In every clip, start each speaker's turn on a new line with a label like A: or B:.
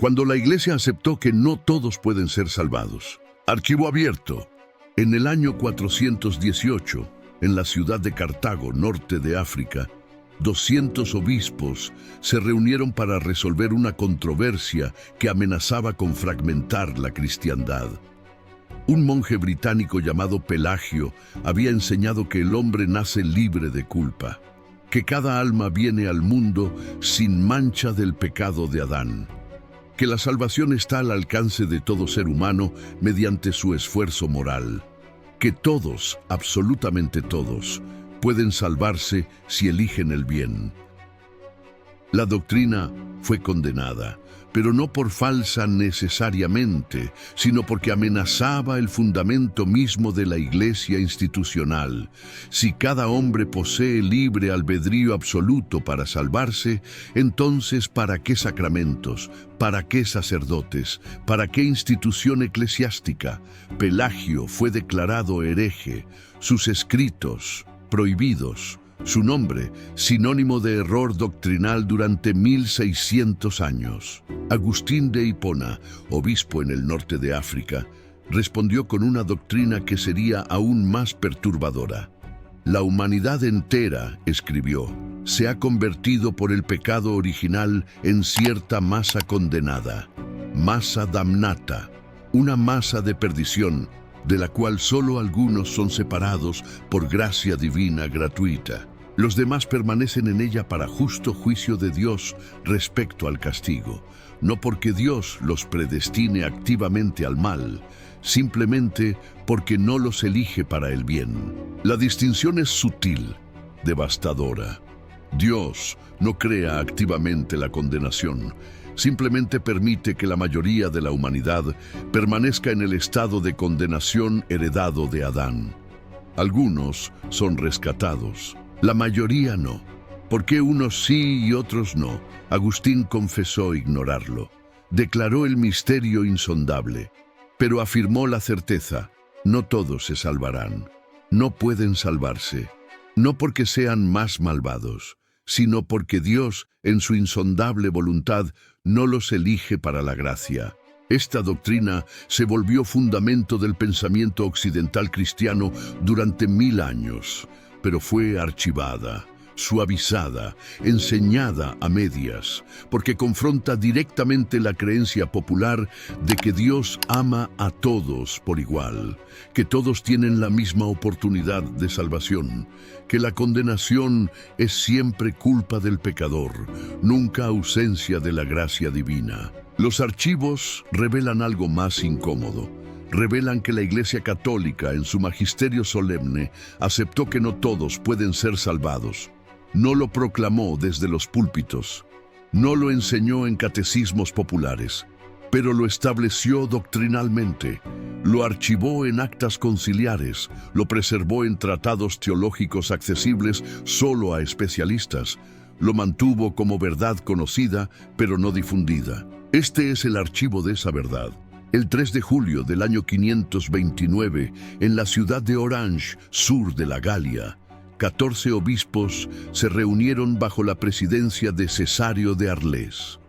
A: Cuando la Iglesia aceptó que no todos pueden ser salvados. Archivo abierto. En el año 418, en la ciudad de Cartago, norte de África, 200 obispos se reunieron para resolver una controversia que amenazaba con fragmentar la cristiandad. Un monje británico llamado Pelagio había enseñado que el hombre nace libre de culpa, que cada alma viene al mundo sin mancha del pecado de Adán, que la salvación está al alcance de todo ser humano mediante su esfuerzo moral, que todos, absolutamente todos, pueden salvarse si eligen el bien. La doctrina fue condenada, pero no por falsa necesariamente, sino porque amenazaba el fundamento mismo de la Iglesia institucional. Si cada hombre posee libre albedrío absoluto para salvarse, entonces ¿para qué sacramentos? ¿Para qué sacerdotes? ¿Para qué institución eclesiástica? Pelagio fue declarado hereje, sus escritos prohibidos, su nombre sinónimo de error doctrinal durante 1600 años. Agustín de Hipona, obispo en el norte de África, respondió con una doctrina que sería aún más perturbadora. La humanidad entera, escribió, se ha convertido por el pecado original en cierta masa condenada, masa damnata, una masa de perdición, de la cual solo algunos son separados por gracia divina gratuita. Los demás permanecen en ella para justo juicio de Dios respecto al castigo, no porque Dios los predestine activamente al mal, simplemente porque no los elige para el bien. La distinción es sutil, devastadora. Dios no crea activamente la condenación, simplemente permite que la mayoría de la humanidad permanezca en el estado de condenación heredado de Adán. Algunos son rescatados, la mayoría no. ¿Por qué unos sí y otros no? Agustín confesó ignorarlo. Declaró el misterio insondable, pero afirmó la certeza: no todos se salvarán. No pueden salvarse, no porque sean más malvados, sino porque Dios, en su insondable voluntad, no los elige para la gracia. Esta doctrina se volvió fundamento del pensamiento occidental cristiano durante 1000 años, pero fue archivada, suavizada, enseñada a medias, porque confronta directamente la creencia popular de que Dios ama a todos por igual, que todos tienen la misma oportunidad de salvación, que la condenación es siempre culpa del pecador, nunca ausencia de la gracia divina. Los archivos revelan algo más incómodo. Revelan que la Iglesia Católica, en su magisterio solemne, aceptó que no todos pueden ser salvados. No lo proclamó desde los púlpitos, no lo enseñó en catecismos populares, pero lo estableció doctrinalmente, lo archivó en actas conciliares, lo preservó en tratados teológicos accesibles solo a especialistas, lo mantuvo como verdad conocida, pero no difundida. Este es el archivo de esa verdad. El 3 de julio del año 529, en la ciudad de Orange, sur de la Galia, 14 obispos se reunieron bajo la presidencia de Cesario de Arles.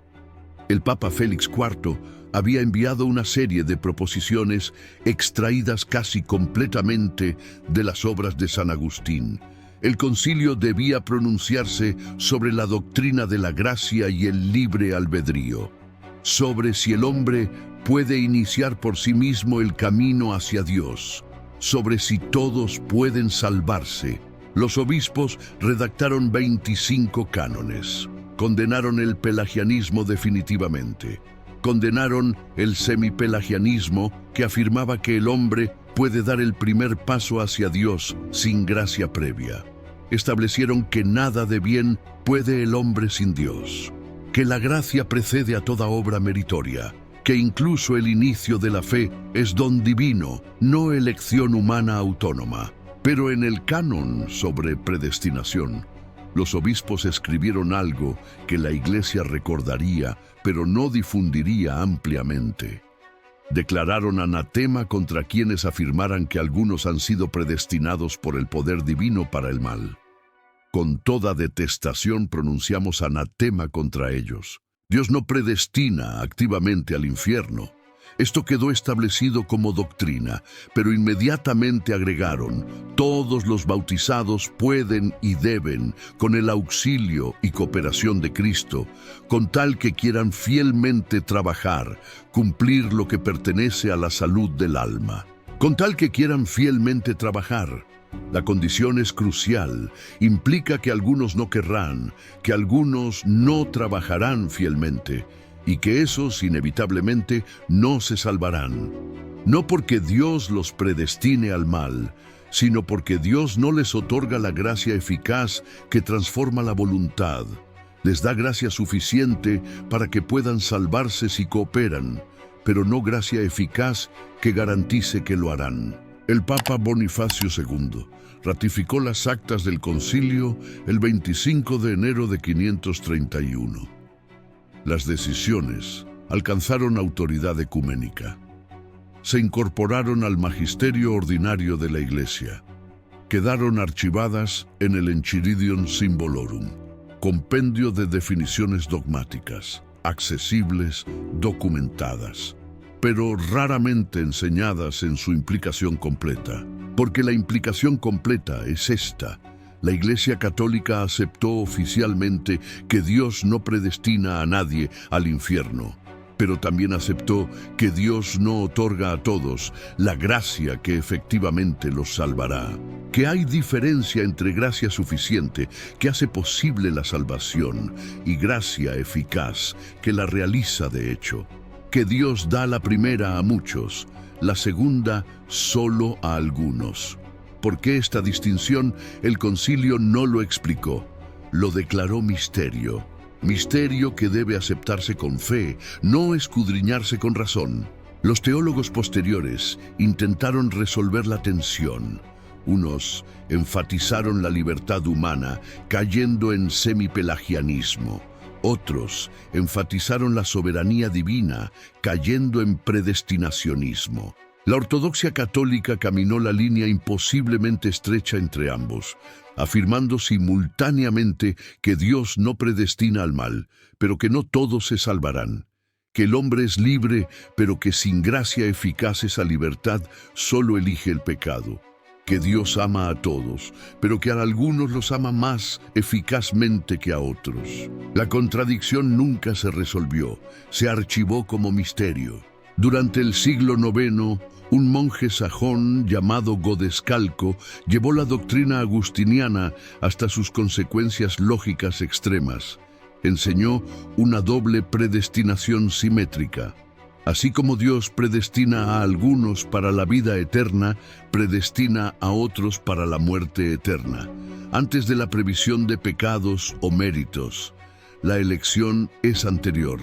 A: El Papa Félix IV había enviado una serie de proposiciones extraídas casi completamente de las obras de San Agustín. El concilio debía pronunciarse sobre la doctrina de la gracia y el libre albedrío, sobre si el hombre puede iniciar por sí mismo el camino hacia Dios, sobre si todos pueden salvarse. Los obispos redactaron 25 cánones. Condenaron el pelagianismo definitivamente. Condenaron el semipelagianismo, que afirmaba que el hombre puede dar el primer paso hacia Dios sin gracia previa. Establecieron que nada de bien puede el hombre sin Dios, que la gracia precede a toda obra meritoria, que incluso el inicio de la fe es don divino, no elección humana autónoma. Pero en el canon sobre predestinación, los obispos escribieron algo que la Iglesia recordaría, pero no difundiría ampliamente. Declararon anatema contra quienes afirmaran que algunos han sido predestinados por el poder divino para el mal. Con toda detestación pronunciamos anatema contra ellos. Dios no predestina activamente al infierno. Esto quedó establecido como doctrina, pero inmediatamente agregaron: todos los bautizados pueden y deben, con el auxilio y cooperación de Cristo, con tal que quieran fielmente trabajar, cumplir lo que pertenece a la salud del alma. Con tal que quieran fielmente trabajar. La condición es crucial, implica que algunos no querrán, que algunos no trabajarán fielmente, y que esos inevitablemente no se salvarán. No porque Dios los predestine al mal, sino porque Dios no les otorga la gracia eficaz que transforma la voluntad. Les da gracia suficiente para que puedan salvarse si cooperan, pero no gracia eficaz que garantice que lo harán. El Papa Bonifacio II ratificó las actas del concilio el 25 de enero de 531. Las decisiones alcanzaron autoridad ecuménica. Se incorporaron al magisterio ordinario de la Iglesia. Quedaron archivadas en el Enchiridion Symbolorum, compendio de definiciones dogmáticas, accesibles, documentadas, pero raramente enseñadas en su implicación completa. Porque la implicación completa es esta: la Iglesia Católica aceptó oficialmente que Dios no predestina a nadie al infierno, pero también aceptó que Dios no otorga a todos la gracia que efectivamente los salvará. Que hay diferencia entre gracia suficiente, que hace posible la salvación, y gracia eficaz, que la realiza de hecho. Que Dios da la primera a muchos, la segunda solo a algunos. ¿Por qué esta distinción? El concilio no lo explicó, lo declaró misterio. Misterio que debe aceptarse con fe, no escudriñarse con razón. Los teólogos posteriores intentaron resolver la tensión. Unos enfatizaron la libertad humana, cayendo en semipelagianismo. Otros enfatizaron la soberanía divina, cayendo en predestinacionismo. La ortodoxia católica caminó la línea imposiblemente estrecha entre ambos, afirmando simultáneamente que Dios no predestina al mal, pero que no todos se salvarán, que el hombre es libre, pero que sin gracia eficaz esa libertad solo elige el pecado, que Dios ama a todos, pero que a algunos los ama más eficazmente que a otros. La contradicción nunca se resolvió, se archivó como misterio. Durante el siglo IX, un monje sajón llamado Godescalco llevó la doctrina agustiniana hasta sus consecuencias lógicas extremas. Enseñó una doble predestinación simétrica. Así como Dios predestina a algunos para la vida eterna, predestina a otros para la muerte eterna, antes de la previsión de pecados o méritos. La elección es anterior,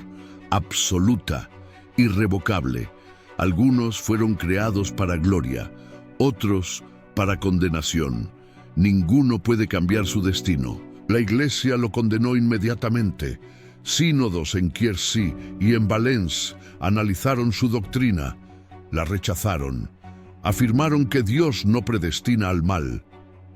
A: absoluta, irrevocable. Algunos fueron creados para gloria, otros para condenación. Ninguno puede cambiar su destino. La Iglesia lo condenó inmediatamente. Sínodos en Quiersy y en Valence analizaron su doctrina, la rechazaron. Afirmaron que Dios no predestina al mal,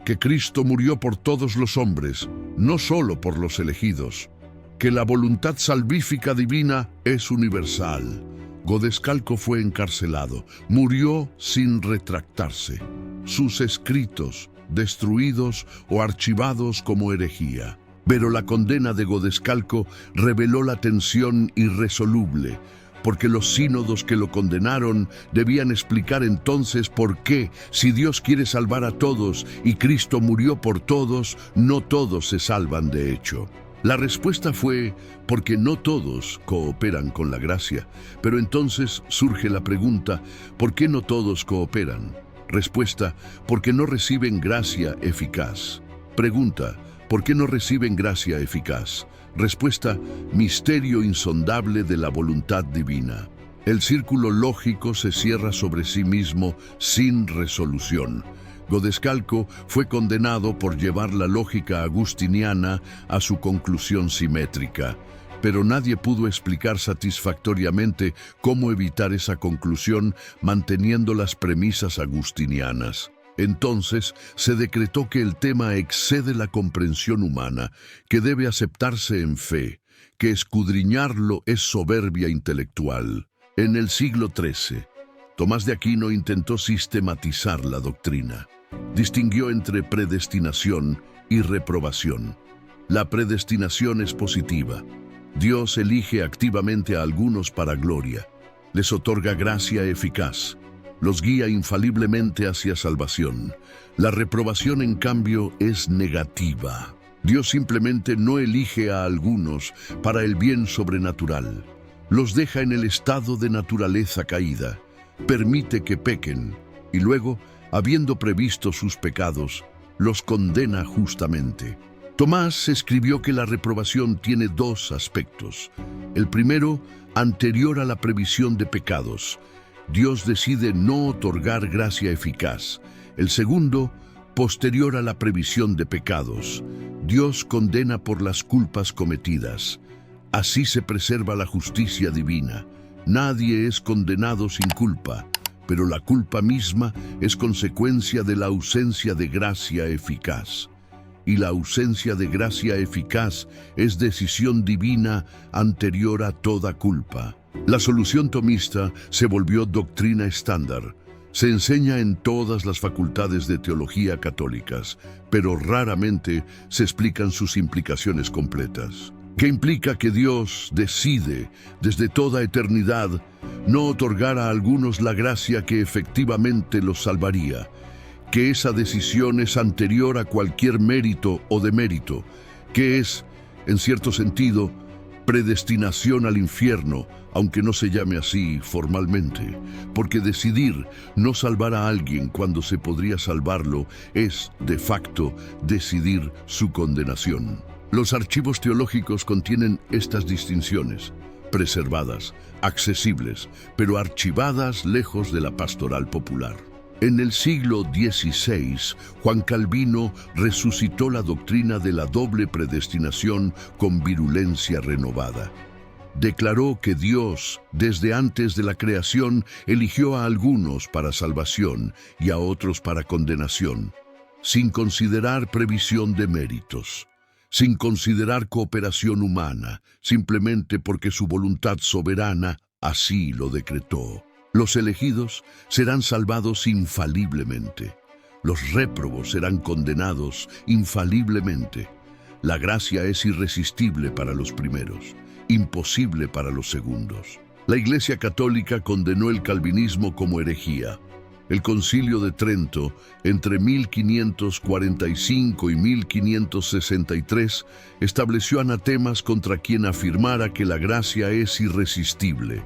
A: que Cristo murió por todos los hombres, no solo por los elegidos, que la voluntad salvífica divina es universal. Godescalco fue encarcelado, murió sin retractarse. Sus escritos destruidos o archivados como herejía. Pero la condena de Godescalco reveló la tensión irresoluble, porque los sínodos que lo condenaron debían explicar entonces por qué, si Dios quiere salvar a todos y Cristo murió por todos, no todos se salvan de hecho. La respuesta fue porque no todos cooperan con la gracia. Pero entonces surge la pregunta, ¿por qué no todos cooperan? Respuesta, porque no reciben gracia eficaz. Pregunta, ¿por qué no reciben gracia eficaz? Respuesta, misterio insondable de la voluntad divina. El círculo lógico se cierra sobre sí mismo sin resolución. Godescalco fue condenado por llevar la lógica agustiniana a su conclusión simétrica, pero nadie pudo explicar satisfactoriamente cómo evitar esa conclusión manteniendo las premisas agustinianas. Entonces se decretó que el tema excede la comprensión humana, que debe aceptarse en fe, que escudriñarlo es soberbia intelectual. En el siglo XIII, Tomás de Aquino intentó sistematizar la doctrina. Distinguió entre predestinación y reprobación. La predestinación es positiva. Dios elige activamente a algunos para gloria. Les otorga gracia eficaz. Los guía infaliblemente hacia salvación. La reprobación, en cambio, es negativa. Dios simplemente no elige a algunos para el bien sobrenatural. Los deja en el estado de naturaleza caída. Permite que pequen y luego, habiendo previsto sus pecados, los condena justamente. Tomás escribió que la reprobación tiene dos aspectos. El primero, anterior a la previsión de pecados. Dios decide no otorgar gracia eficaz. El segundo, posterior a la previsión de pecados. Dios condena por las culpas cometidas. Así se preserva la justicia divina. Nadie es condenado sin culpa, pero la culpa misma es consecuencia de la ausencia de gracia eficaz. Y la ausencia de gracia eficaz es decisión divina anterior a toda culpa. La solución tomista se volvió doctrina estándar. Se enseña en todas las facultades de teología católicas, pero raramente se explican sus implicaciones completas. Que implica que Dios decide, desde toda eternidad, no otorgar a algunos la gracia que efectivamente los salvaría, que esa decisión es anterior a cualquier mérito o demérito, que es, en cierto sentido, predestinación al infierno, aunque no se llame así formalmente, porque decidir no salvar a alguien cuando se podría salvarlo es, de facto, decidir su condenación. Los archivos teológicos contienen estas distinciones, preservadas, accesibles, pero archivadas lejos de la pastoral popular. En el siglo XVI, Juan Calvino resucitó la doctrina de la doble predestinación con virulencia renovada. Declaró que Dios, desde antes de la creación, eligió a algunos para salvación y a otros para condenación, sin considerar previsión de méritos, sin considerar cooperación humana, simplemente porque su voluntad soberana así lo decretó. Los elegidos serán salvados infaliblemente. Los réprobos serán condenados infaliblemente. La gracia es irresistible para los primeros, imposible para los segundos. La Iglesia Católica condenó el calvinismo como herejía. El Concilio de Trento, entre 1545 y 1563, estableció anatemas contra quien afirmara que la gracia es irresistible,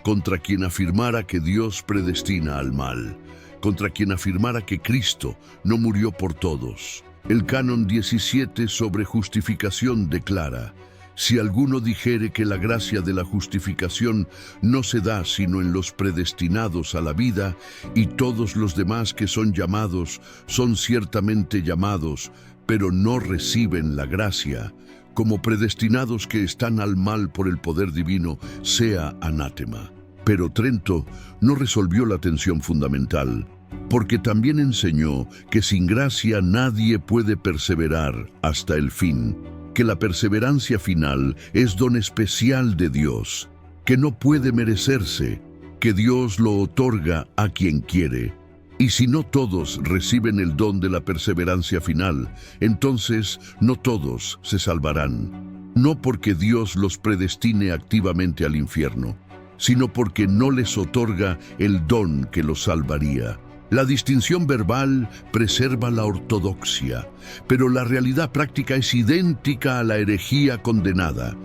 A: contra quien afirmara que Dios predestina al mal, contra quien afirmara que Cristo no murió por todos. El Canon 17 sobre justificación declara: si alguno dijere que la gracia de la justificación no se da sino en los predestinados a la vida, y todos los demás que son llamados son ciertamente llamados, pero no reciben la gracia, como predestinados que están al mal por el poder divino, sea anátema. Pero Trento no resolvió la tensión fundamental, porque también enseñó que sin gracia nadie puede perseverar hasta el fin, que la perseverancia final es don especial de Dios, que no puede merecerse, que Dios lo otorga a quien quiere. Y si no todos reciben el don de la perseverancia final, entonces no todos se salvarán. No porque Dios los predestine activamente al infierno, sino porque no les otorga el don que los salvaría. La distinción verbal preserva la ortodoxia, pero la realidad práctica es idéntica a la herejía condenada.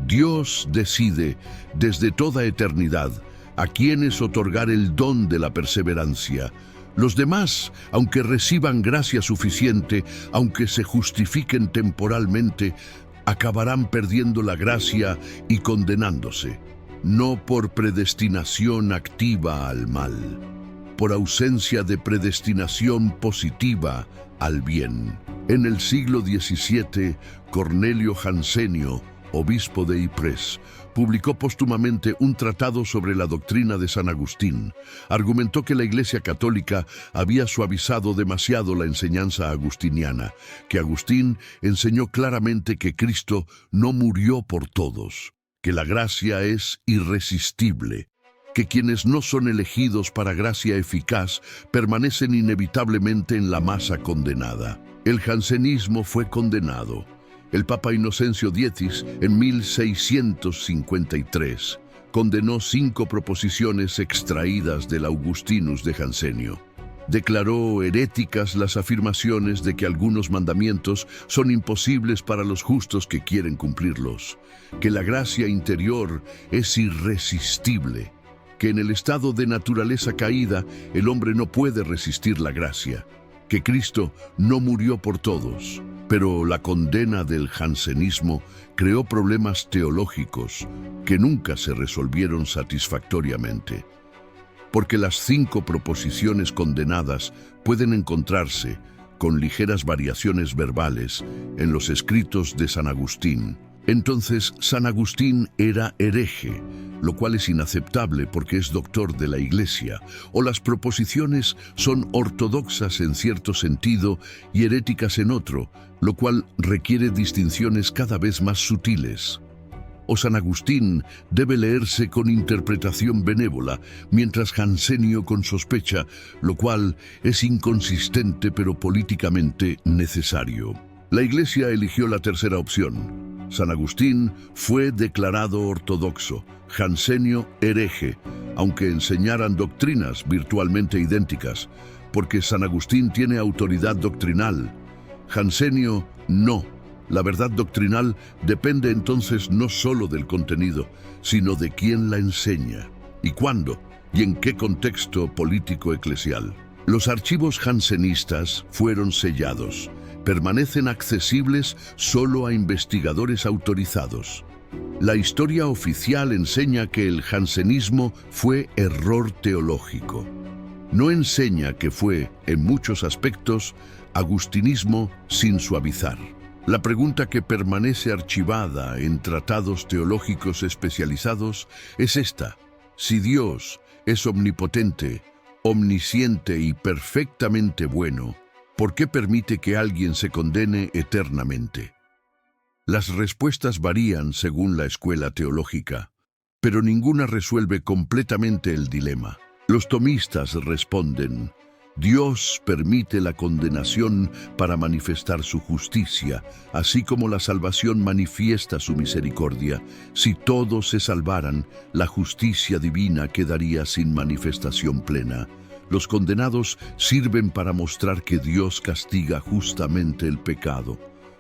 A: Dios decide, desde toda eternidad, a quienes otorgar el don de la perseverancia. Los demás, aunque reciban gracia suficiente, aunque se justifiquen temporalmente, acabarán perdiendo la gracia y condenándose, no por predestinación activa al mal, por ausencia de predestinación positiva al bien. En el siglo XVII, Cornelio Jansenio, obispo de Ypres, publicó póstumamente un tratado sobre la doctrina de San Agustín. Argumentó que la Iglesia Católica había suavizado demasiado la enseñanza agustiniana, que Agustín enseñó claramente que Cristo no murió por todos, que la gracia es irresistible, que quienes no son elegidos para gracia eficaz permanecen inevitablemente en la masa condenada. El jansenismo fue condenado. El Papa Inocencio X, en 1653, condenó 5 proposiciones extraídas del Augustinus de Jansenio. Declaró heréticas las afirmaciones de que algunos mandamientos son imposibles para los justos que quieren cumplirlos, que la gracia interior es irresistible, que en el estado de naturaleza caída el hombre no puede resistir la gracia, que Cristo no murió por todos. Pero la condena del jansenismo creó problemas teológicos que nunca se resolvieron satisfactoriamente, porque las 5 proposiciones condenadas pueden encontrarse, con ligeras variaciones verbales, en los escritos de San Agustín. Entonces, San Agustín era hereje, lo cual es inaceptable porque es doctor de la Iglesia, o las proposiciones son ortodoxas en cierto sentido y heréticas en otro, lo cual requiere distinciones cada vez más sutiles. O San Agustín debe leerse con interpretación benévola, mientras Jansenio con sospecha, lo cual es inconsistente pero políticamente necesario. La Iglesia eligió la tercera opción. San Agustín fue declarado ortodoxo, Jansenio hereje, aunque enseñaran doctrinas virtualmente idénticas, porque San Agustín tiene autoridad doctrinal, Jansenio no. La verdad doctrinal depende entonces no solo del contenido, sino de quién la enseña, y cuándo, y en qué contexto político-eclesial. Los archivos jansenistas fueron sellados. Permanecen accesibles solo a investigadores autorizados. La historia oficial enseña que el jansenismo fue error teológico. No enseña que fue, en muchos aspectos, agustinismo sin suavizar. La pregunta que permanece archivada en tratados teológicos especializados es esta: si Dios es omnipotente, omnisciente y perfectamente bueno, ¿por qué permite que alguien se condene eternamente? Las respuestas varían según la escuela teológica, pero ninguna resuelve completamente el dilema. Los tomistas responden: Dios permite la condenación para manifestar su justicia, así como la salvación manifiesta su misericordia. Si todos se salvaran, la justicia divina quedaría sin manifestación plena. Los condenados sirven para mostrar que Dios castiga justamente el pecado.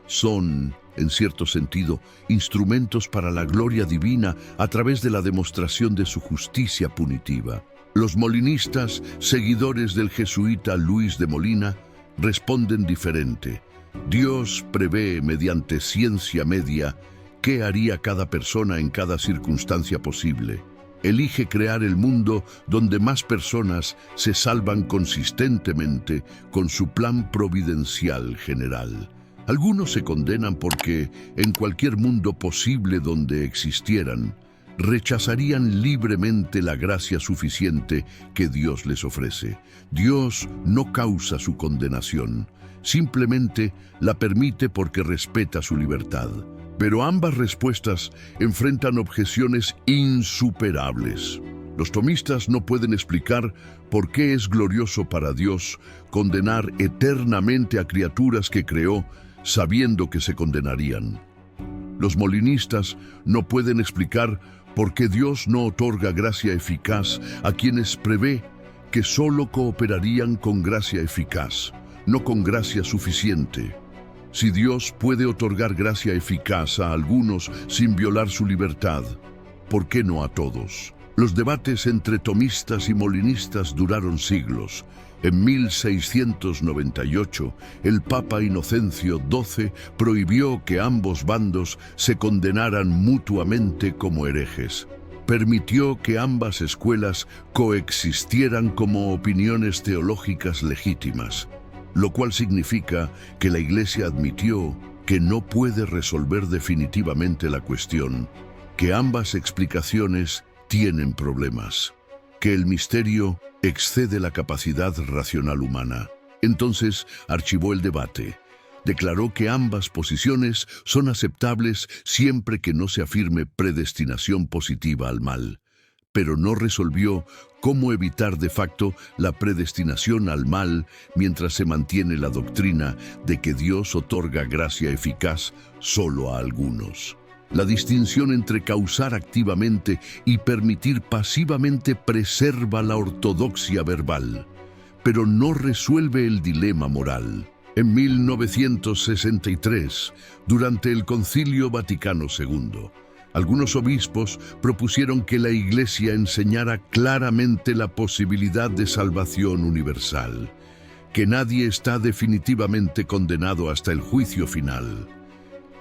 A: Son, en cierto sentido, instrumentos para la gloria divina a través de la demostración de su justicia punitiva. Los molinistas, seguidores del jesuita Luis de Molina, responden diferente. Dios prevé mediante ciencia media qué haría cada persona en cada circunstancia posible. Elige crear el mundo donde más personas se salvan consistentemente con su plan providencial general. Algunos se condenan porque, en cualquier mundo posible donde existieran, rechazarían libremente la gracia suficiente que Dios les ofrece. Dios no causa su condenación, simplemente la permite porque respeta su libertad. Pero ambas respuestas enfrentan objeciones insuperables. Los tomistas no pueden explicar por qué es glorioso para Dios condenar eternamente a criaturas que creó, sabiendo que se condenarían. Los molinistas no pueden explicar por qué Dios no otorga gracia eficaz a quienes prevé que solo cooperarían con gracia eficaz, no con gracia suficiente. Si Dios puede otorgar gracia eficaz a algunos sin violar su libertad, ¿por qué no a todos? Los debates entre tomistas y molinistas duraron siglos. En 1698, el Papa Inocencio XII prohibió que ambos bandos se condenaran mutuamente como herejes. Permitió que ambas escuelas coexistieran como opiniones teológicas legítimas, lo cual significa que la Iglesia admitió que no puede resolver definitivamente la cuestión, que ambas explicaciones tienen problemas, que el misterio excede la capacidad racional humana. Entonces archivó el debate. Declaró que ambas posiciones son aceptables siempre que no se afirme predestinación positiva al mal, pero no resolvió cómo evitar de facto la predestinación al mal mientras se mantiene la doctrina de que Dios otorga gracia eficaz solo a algunos. La distinción entre causar activamente y permitir pasivamente preserva la ortodoxia verbal, pero no resuelve el dilema moral. En 1963, durante el Concilio Vaticano II, algunos obispos propusieron que la Iglesia enseñara claramente la posibilidad de salvación universal, que nadie está definitivamente condenado hasta el juicio final,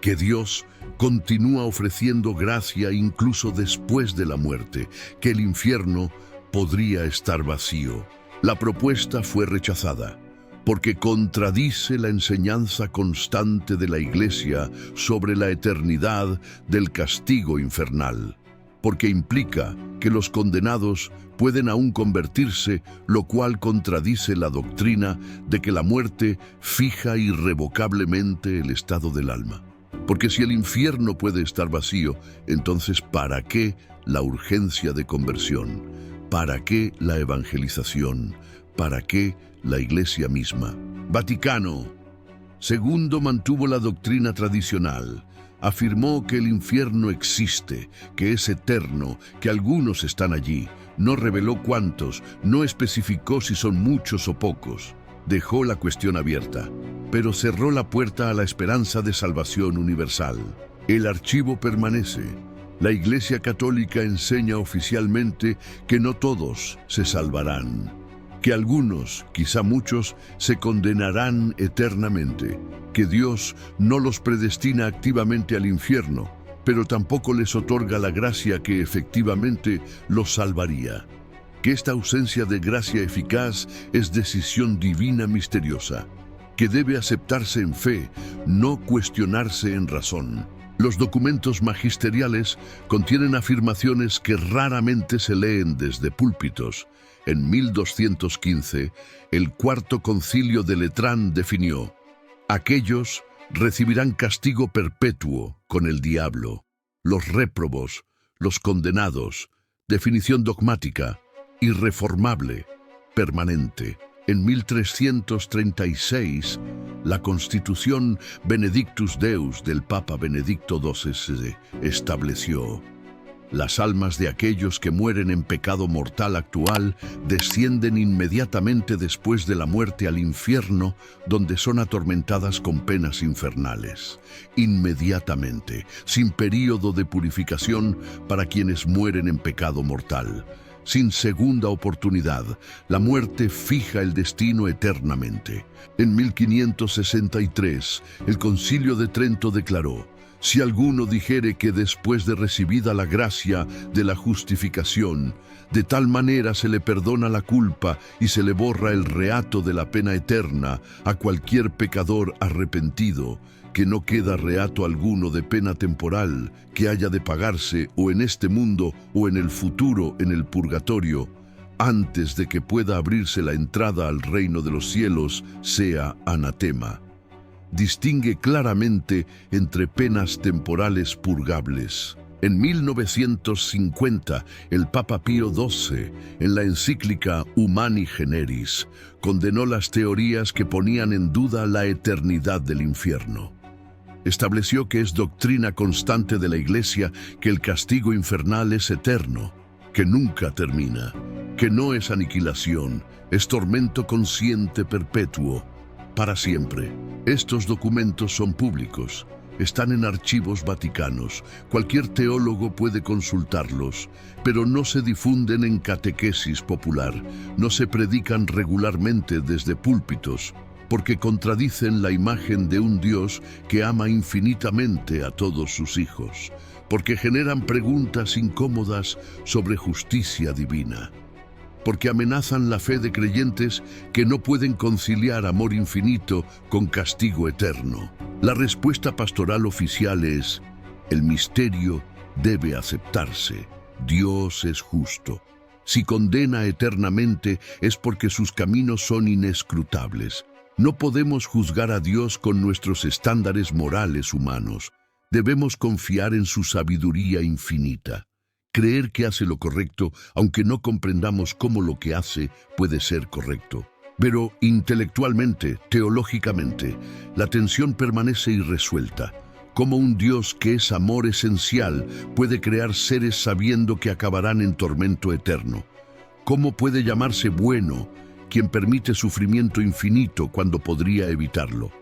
A: que Dios continúa ofreciendo gracia incluso después de la muerte, que el infierno podría estar vacío. La propuesta fue rechazada, porque contradice la enseñanza constante de la Iglesia sobre la eternidad del castigo infernal, porque implica que los condenados pueden aún convertirse, lo cual contradice la doctrina de que la muerte fija irrevocablemente el estado del alma. Porque si el infierno puede estar vacío, entonces ¿para qué la urgencia de conversión? ¿Para qué la evangelización? ¿Para qué la Iglesia misma? Vaticano II mantuvo la doctrina tradicional. Afirmó que el infierno existe, que es eterno, que algunos están allí. No reveló cuántos, no especificó si son muchos o pocos. Dejó la cuestión abierta, pero cerró la puerta a la esperanza de salvación universal. El archivo permanece. La Iglesia Católica enseña oficialmente que no todos se salvarán, que algunos, quizá muchos, se condenarán eternamente, que Dios no los predestina activamente al infierno, pero tampoco les otorga la gracia que efectivamente los salvaría, que esta ausencia de gracia eficaz es decisión divina misteriosa, que debe aceptarse en fe, no cuestionarse en razón. Los documentos magisteriales contienen afirmaciones que raramente se leen desde púlpitos. En 1215, el Cuarto Concilio de Letrán definió: aquellos recibirán castigo perpetuo con el diablo, los réprobos, los condenados, definición dogmática, irreformable, permanente. En 1336, la Constitución Benedictus Deus del Papa Benedicto XII estableció: las almas de aquellos que mueren en pecado mortal actual descienden inmediatamente después de la muerte al infierno, donde son atormentadas con penas infernales. Inmediatamente, sin período de purificación para quienes mueren en pecado mortal. Sin segunda oportunidad, la muerte fija el destino eternamente. En 1563, el Concilio de Trento declaró: si alguno dijere que después de recibida la gracia de la justificación, de tal manera se le perdona la culpa y se le borra el reato de la pena eterna a cualquier pecador arrepentido, que no queda reato alguno de pena temporal que haya de pagarse o en este mundo o en el futuro en el purgatorio, antes de que pueda abrirse la entrada al reino de los cielos, sea anatema. Distingue claramente entre penas temporales purgables. En 1950, el Papa Pío XII, en la encíclica Humani Generis, condenó las teorías que ponían en duda la eternidad del infierno. Estableció que es doctrina constante de la Iglesia que el castigo infernal es eterno, que nunca termina, que no es aniquilación, es tormento consciente perpetuo, para siempre. Estos documentos son públicos, están en archivos vaticanos, cualquier teólogo puede consultarlos, pero no se difunden en catequesis popular, no se predican regularmente desde púlpitos, porque contradicen la imagen de un Dios que ama infinitamente a todos sus hijos, porque generan preguntas incómodas sobre justicia divina. porque amenazan la fe de creyentes que no pueden conciliar amor infinito con castigo eterno. La respuesta pastoral oficial es: el misterio debe aceptarse. Dios es justo. Si condena eternamente es porque sus caminos son inescrutables. No podemos juzgar a Dios con nuestros estándares morales humanos. Debemos confiar en su sabiduría infinita. Creer que hace lo correcto, aunque no comprendamos cómo lo que hace puede ser correcto. Pero intelectualmente, teológicamente, la tensión permanece irresuelta. ¿Cómo un Dios que es amor esencial puede crear seres sabiendo que acabarán en tormento eterno? ¿Cómo puede llamarse bueno quien permite sufrimiento infinito cuando podría evitarlo?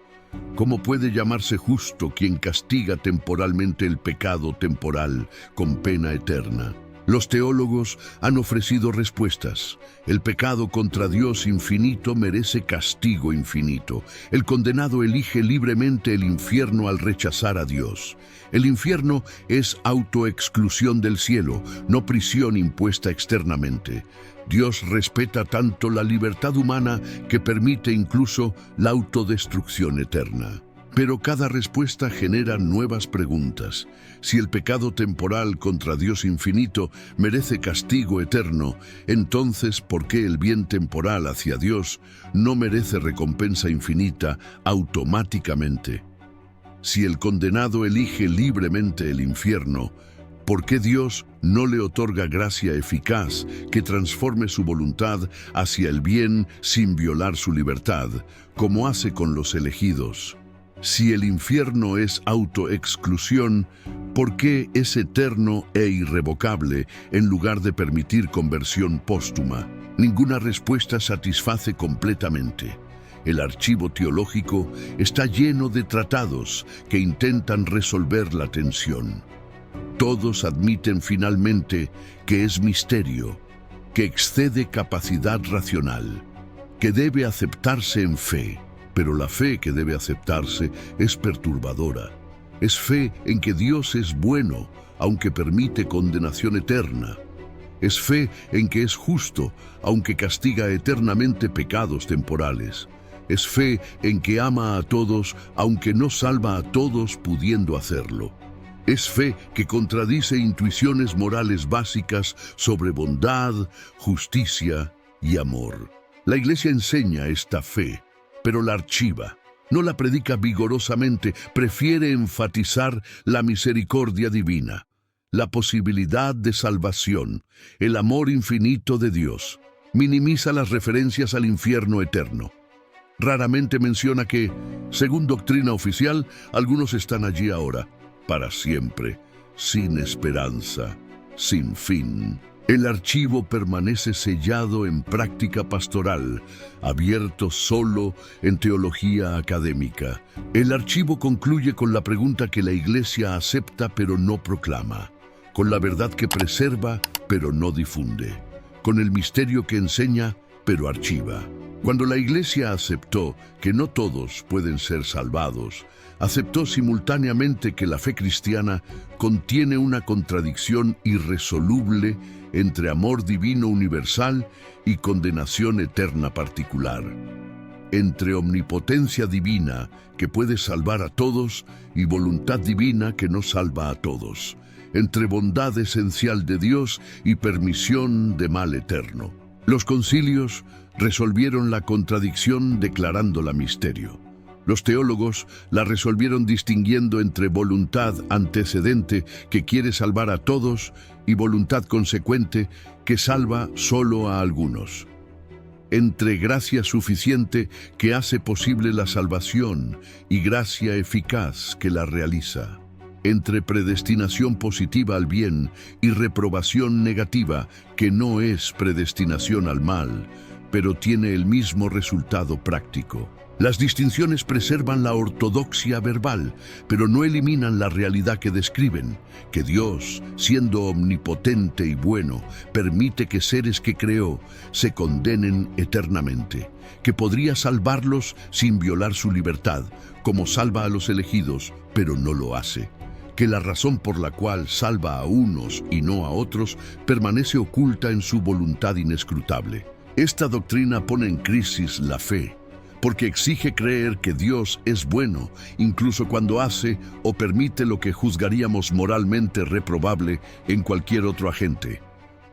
A: ¿Cómo puede llamarse justo quien castiga temporalmente el pecado temporal con pena eterna? Los teólogos han ofrecido respuestas. El pecado contra Dios infinito merece castigo infinito. El condenado elige libremente el infierno al rechazar a Dios. El infierno es autoexclusión del cielo, no prisión impuesta externamente. Dios respeta tanto la libertad humana que permite incluso la autodestrucción eterna. Pero cada respuesta genera nuevas preguntas. Si el pecado temporal contra Dios infinito merece castigo eterno, entonces ¿por qué el bien temporal hacia Dios no merece recompensa infinita automáticamente? Si el condenado elige libremente el infierno, ¿por qué Dios no le otorga gracia eficaz que transforme su voluntad hacia el bien sin violar su libertad, como hace con los elegidos? Si el infierno es autoexclusión, ¿por qué es eterno e irrevocable en lugar de permitir conversión póstuma? Ninguna respuesta satisface completamente. El archivo teológico está lleno de tratados que intentan resolver la tensión. Todos admiten finalmente que es misterio, que excede capacidad racional, que debe aceptarse en fe. Pero la fe que debe aceptarse es perturbadora. Es fe en que Dios es bueno, aunque permite condenación eterna. Es fe en que es justo, aunque castiga eternamente pecados temporales. Es fe en que ama a todos, aunque no salva a todos pudiendo hacerlo. Es fe que contradice intuiciones morales básicas sobre bondad, justicia y amor. La Iglesia enseña esta fe, pero la archiva. No la predica vigorosamente, prefiere enfatizar la misericordia divina, la posibilidad de salvación, el amor infinito de Dios. Minimiza las referencias al infierno eterno. Raramente menciona que, según doctrina oficial, algunos están allí ahora, para siempre, sin esperanza, sin fin. El archivo permanece sellado en práctica pastoral, abierto solo en teología académica. El archivo concluye con la pregunta que la Iglesia acepta pero no proclama, con la verdad que preserva pero no difunde, con el misterio que enseña pero archiva. Cuando la Iglesia aceptó que no todos pueden ser salvados, aceptó simultáneamente que la fe cristiana contiene una contradicción irresoluble entre amor divino universal y condenación eterna particular, entre omnipotencia divina que puede salvar a todos y voluntad divina que no salva a todos, entre bondad esencial de Dios y permisión de mal eterno. Los concilios resolvieron la contradicción declarándola misterio. Los teólogos la resolvieron distinguiendo entre voluntad antecedente que quiere salvar a todos y voluntad consecuente que salva solo a algunos. Entre gracia suficiente que hace posible la salvación y gracia eficaz que la realiza. Entre predestinación positiva al bien y reprobación negativa que no es predestinación al mal, pero tiene el mismo resultado práctico. Las distinciones preservan la ortodoxia verbal, pero no eliminan la realidad que describen, que Dios, siendo omnipotente y bueno, permite que seres que creó se condenen eternamente, que podría salvarlos sin violar su libertad, como salva a los elegidos, pero no lo hace, que la razón por la cual salva a unos y no a otros permanece oculta en su voluntad inescrutable. Esta doctrina pone en crisis la fe, porque exige creer que Dios es bueno, incluso cuando hace o permite lo que juzgaríamos moralmente reprobable en cualquier otro agente.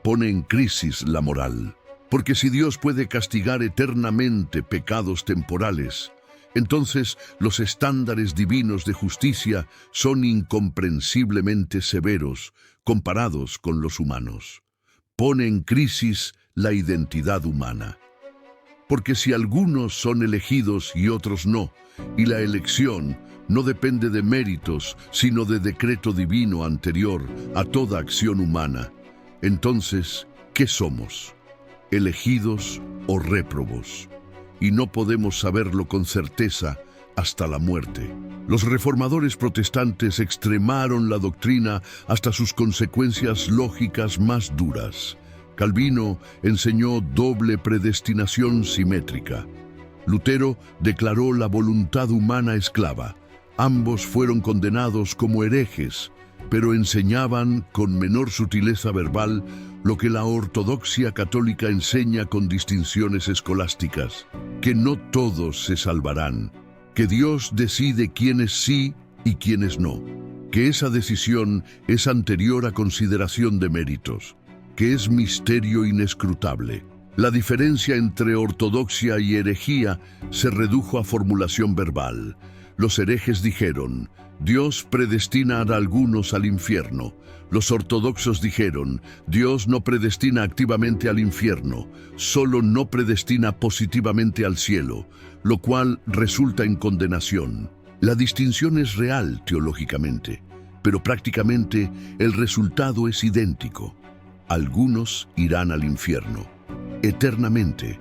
A: Pone en crisis la moral, porque si Dios puede castigar eternamente pecados temporales, entonces los estándares divinos de justicia son incomprensiblemente severos comparados con los humanos. Pone en crisis la identidad humana. Porque si algunos son elegidos y otros no, y la elección no depende de méritos, sino de decreto divino anterior a toda acción humana, entonces, ¿qué somos? ¿Elegidos o réprobos? Y no podemos saberlo con certeza hasta la muerte. Los reformadores protestantes extremaron la doctrina hasta sus consecuencias lógicas más duras. Calvino enseñó doble predestinación simétrica. Lutero declaró la voluntad humana esclava. Ambos fueron condenados como herejes, pero enseñaban con menor sutileza verbal lo que la ortodoxia católica enseña con distinciones escolásticas, que no todos se salvarán, que Dios decide quiénes sí y quiénes no, que esa decisión es anterior a consideración de méritos, que es misterio inescrutable. La diferencia entre ortodoxia y herejía se redujo a formulación verbal. Los herejes dijeron: Dios predestina a algunos al infierno. Los ortodoxos dijeron: Dios no predestina activamente al infierno, solo no predestina positivamente al cielo, lo cual resulta en condenación. La distinción es real teológicamente, pero prácticamente el resultado es idéntico. Algunos irán al infierno, eternamente,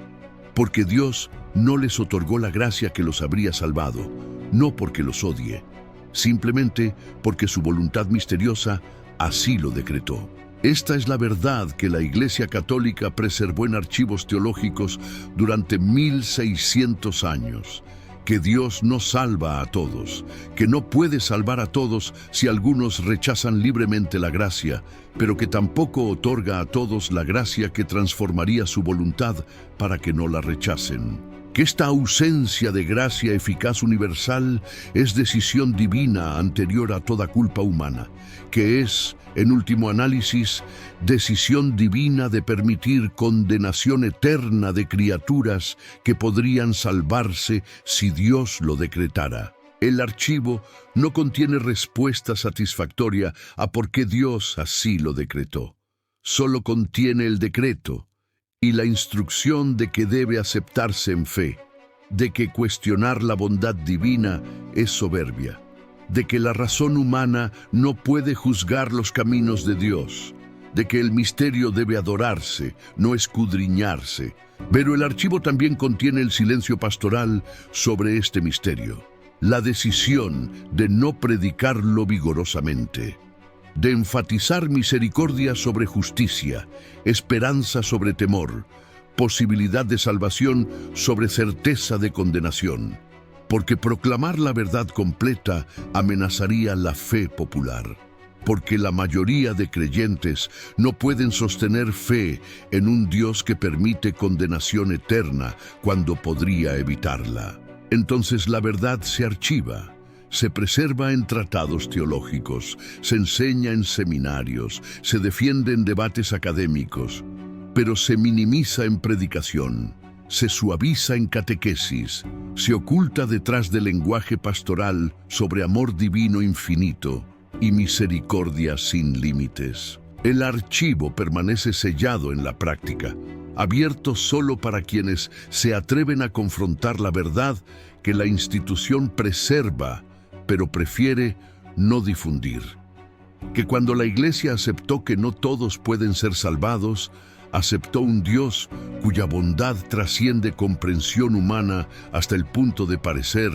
A: porque Dios no les otorgó la gracia que los habría salvado, no porque los odie, simplemente porque su voluntad misteriosa así lo decretó. Esta es la verdad que la Iglesia Católica preservó en archivos teológicos durante 1600 años, que Dios no salva a todos, que no puede salvar a todos si algunos rechazan libremente la gracia, pero que tampoco otorga a todos la gracia que transformaría su voluntad para que no la rechacen. Que esta ausencia de gracia eficaz universal es decisión divina anterior a toda culpa humana, que es, en último análisis, decisión divina de permitir condenación eterna de criaturas que podrían salvarse si Dios lo decretara. El archivo no contiene respuesta satisfactoria a por qué Dios así lo decretó. Solo contiene el decreto y la instrucción de que debe aceptarse en fe, de que cuestionar la bondad divina es soberbia, de que la razón humana no puede juzgar los caminos de Dios, de que el misterio debe adorarse, no escudriñarse. Pero el archivo también contiene el silencio pastoral sobre este misterio, la decisión de no predicarlo vigorosamente, de enfatizar misericordia sobre justicia, esperanza sobre temor, posibilidad de salvación sobre certeza de condenación, porque proclamar la verdad completa amenazaría la fe popular, porque la mayoría de creyentes no pueden sostener fe en un Dios que permite condenación eterna cuando podría evitarla. Entonces la verdad se archiva, se preserva en tratados teológicos, se enseña en seminarios, se defiende en debates académicos, pero se minimiza en predicación, se suaviza en catequesis, se oculta detrás del lenguaje pastoral sobre amor divino infinito y misericordia sin límites. El archivo permanece sellado en la práctica, abierto solo para quienes se atreven a confrontar la verdad que la institución preserva, pero prefiere no difundir. Que cuando la Iglesia aceptó que no todos pueden ser salvados, aceptó un Dios cuya bondad trasciende comprensión humana hasta el punto de parecer,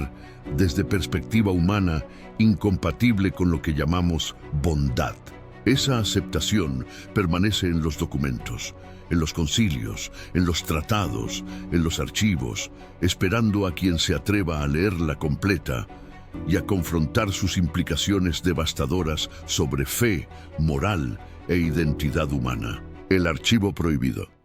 A: desde perspectiva humana, incompatible con lo que llamamos bondad. Esa aceptación permanece en los documentos, en los concilios, en los tratados, en los archivos, esperando a quien se atreva a leerla completa, y a confrontar sus implicaciones devastadoras sobre fe, moral e identidad humana. El archivo prohibido.